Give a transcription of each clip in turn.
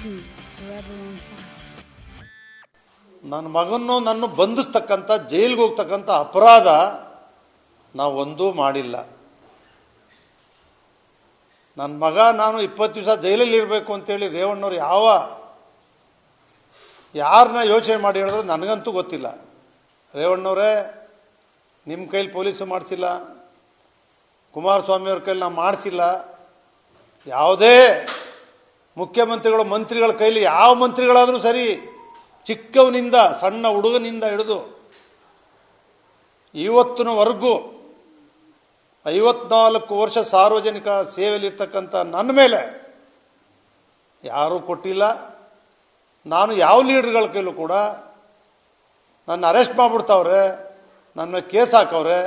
me forever on fire. ನನ್ನ ಮಗನ್ನು ನನ್ನ ಬಂಧಿಸ್ತಕ್ಕಂಥ ಜೈಲಿಗೆ ಹೋಗ್ತಕ್ಕಂಥ ಅಪರಾಧ ನಾವೊಂದೂ ಮಾಡಿಲ್ಲ. ನನ್ನ ಮಗ ನಾನು 20 ದಿವಸ ಜೈಲಲ್ಲಿ ಇರಬೇಕು ಅಂತೇಳಿ ರೇವಣ್ಣವ್ರು ಯಾರನ್ನ ಯೋಚನೆ ಮಾಡಿ ಹೇಳಿದ್ರು ನನಗಂತೂ ಗೊತ್ತಿಲ್ಲ. ರೇವಣ್ಣವರೇ, ನಿಮ್ಮ ಕೈಲಿ ಪೊಲೀಸು ಮಾಡಿಸಿಲ್ಲ, ಕುಮಾರಸ್ವಾಮಿಯವ್ರ ಕೈಲಿ ನಾವು ಮಾಡಿಸಿಲ್ಲ, ಯಾವುದೇ ಮುಖ್ಯಮಂತ್ರಿಗಳು ಮಂತ್ರಿಗಳ ಕೈಲಿ ಯಾವ ಮಂತ್ರಿಗಳಾದರೂ ಸರಿ, ಚಿಕ್ಕವನಿಂದ ಸಣ್ಣ ಹುಡುಗನಿಂದ ಹಿಡಿದು ಇವತ್ತಿನವರೆಗೂ 54 ವರ್ಷ ಸಾರ್ವಜನಿಕ ಸೇವೆಯಲ್ಲಿರ್ತಕ್ಕಂಥ ನನ್ನ ಮೇಲೆ ಯಾರೂ ಕೊಟ್ಟಿಲ್ಲ. ನಾನು ಯಾವ ಲೀಡರ್ಗಳ ಕೈಲೂ ಕೂಡ ನನ್ನ ಅರೆಸ್ಟ್ ಮಾಡಿಬಿಡ್ತಾವ್ರೆ, ನನ್ನ ಮೇಲೆ ಕೇಸ್ ಹಾಕವ್ರೆ,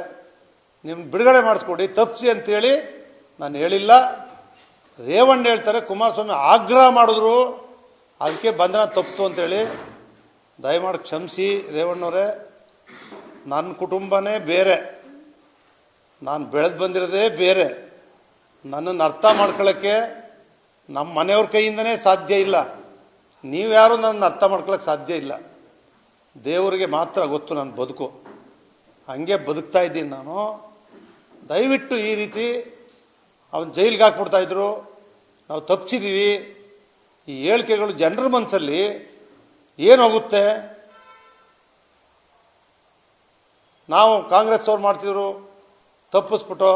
ನಿಮ್ಮ ಬಿಡುಗಡೆ ಮಾಡಿಸ್ಕೊಡಿ, ತಪ್ಪಿಸಿ ಅಂತೇಳಿ ನಾನು ಹೇಳಿಲ್ಲ. ರೇವಣ್ಣ ಹೇಳ್ತಾರೆ ಕುಮಾರಸ್ವಾಮಿ ಆಗ್ರಹ ಮಾಡಿದ್ರು ಅದಕ್ಕೆ ಬಂಧನ ತಪ್ಪಿತು ಅಂತೇಳಿ. ದಯಮಾಡಿ ಕ್ಷಮಿಸಿ ರೇವಣ್ಣವರೇ, ನನ್ನ ಕುಟುಂಬನೇ ಬೇರೆ, ನಾನು ಬೆಳೆದು ಬಂದಿರೋದೇ ಬೇರೆ. ನನ್ನನ್ನು ಅರ್ಥ ಮಾಡ್ಕೊಳ್ಳೋಕ್ಕೆ ನಮ್ಮ ಮನೆಯವ್ರ ಕೈಯಿಂದನೇ ಸಾಧ್ಯ ಇಲ್ಲ. ನೀವ್ಯಾರು ನನ್ನ ಅರ್ಥ ಮಾಡ್ಕೊಳ್ಳೋಕೆ ಸಾಧ್ಯ ಇಲ್ಲ. ದೇವರಿಗೆ ಮಾತ್ರ ಗೊತ್ತು ನನ್ನ ಬದುಕು. ಹಂಗೆ ಬದುಕ್ತಾ ಇದ್ದೀನಿ ನಾನು. ದಯವಿಟ್ಟು ಈ ರೀತಿ ಅವನು ಜೈಲಿಗೆ ಹಾಕ್ಬಿಡ್ತಾ ಇದ್ರು, ನಾವು ತಪ್ಪಿಸಿದ್ದೀವಿ, ಈ ಹೇಳಿಕೆಗಳು ಜನರ ಮನಸ್ಸಲ್ಲಿ ಏನಾಗುತ್ತೆ? ನಾವು ಕಾಂಗ್ರೆಸ್ ಅವ್ರು ಮಾಡ್ತಿದ್ರು ತಪ್ಪಿಸ್ಬಿಟ್ಟು,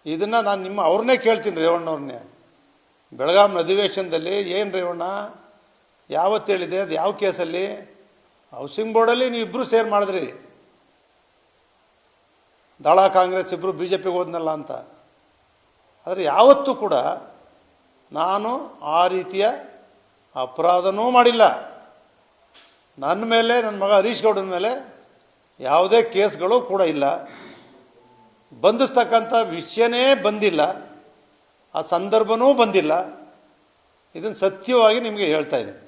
ಇದನ್ನ ನಾನು ಅವ್ರನ್ನೇ ಕೇಳ್ತೀನಿ, ರೇವಣ್ಣವ್ರನ್ನೇ. ಬೆಳಗಾಂ ಅಧಿವೇಶನದಲ್ಲಿ ಏನು ರೇವಣ್ಣ ಯಾವತ್ತು ಹೇಳಿದೆ, ಅದು ಯಾವ ಕೇಸಲ್ಲಿ? ಹೌಸಿಂಗ್ ಬೋರ್ಡಲ್ಲಿ ನೀವು ಇಬ್ಬರು ಸೇರ್ ಮಾಡಿದ್ರಿ, ದಳ ಕಾಂಗ್ರೆಸ್ ಇಬ್ಬರು ಬಿಜೆಪಿಗೆ ಹೋದ್ನಲ್ಲ ಅಂತ. ಆದರೆ ಯಾವತ್ತೂ ಕೂಡ ನಾನು ಆ ರೀತಿಯ ಅಪರಾಧನೂ ಮಾಡಿಲ್ಲ. ನನ್ನ ಮೇಲೆ, ನನ್ನ ಮಗ ಹರೀಶ್ ಗೌಡನ ಮೇಲೆ ಯಾವುದೇ ಕೇಸ್ಗಳು ಕೂಡ ಇಲ್ಲ. ಬಂಧಿಸ್ತಕ್ಕಂಥ ವಿಷಯನೇ ಬಂದಿಲ್ಲ, ಆ ಸಂದರ್ಭನೂ ಬಂದಿಲ್ಲ. ಇದನ್ನು ಸತ್ಯವಾಗಿ ನಿಮಗೆ ಹೇಳ್ತಾ ಇದ್ದೀನಿ.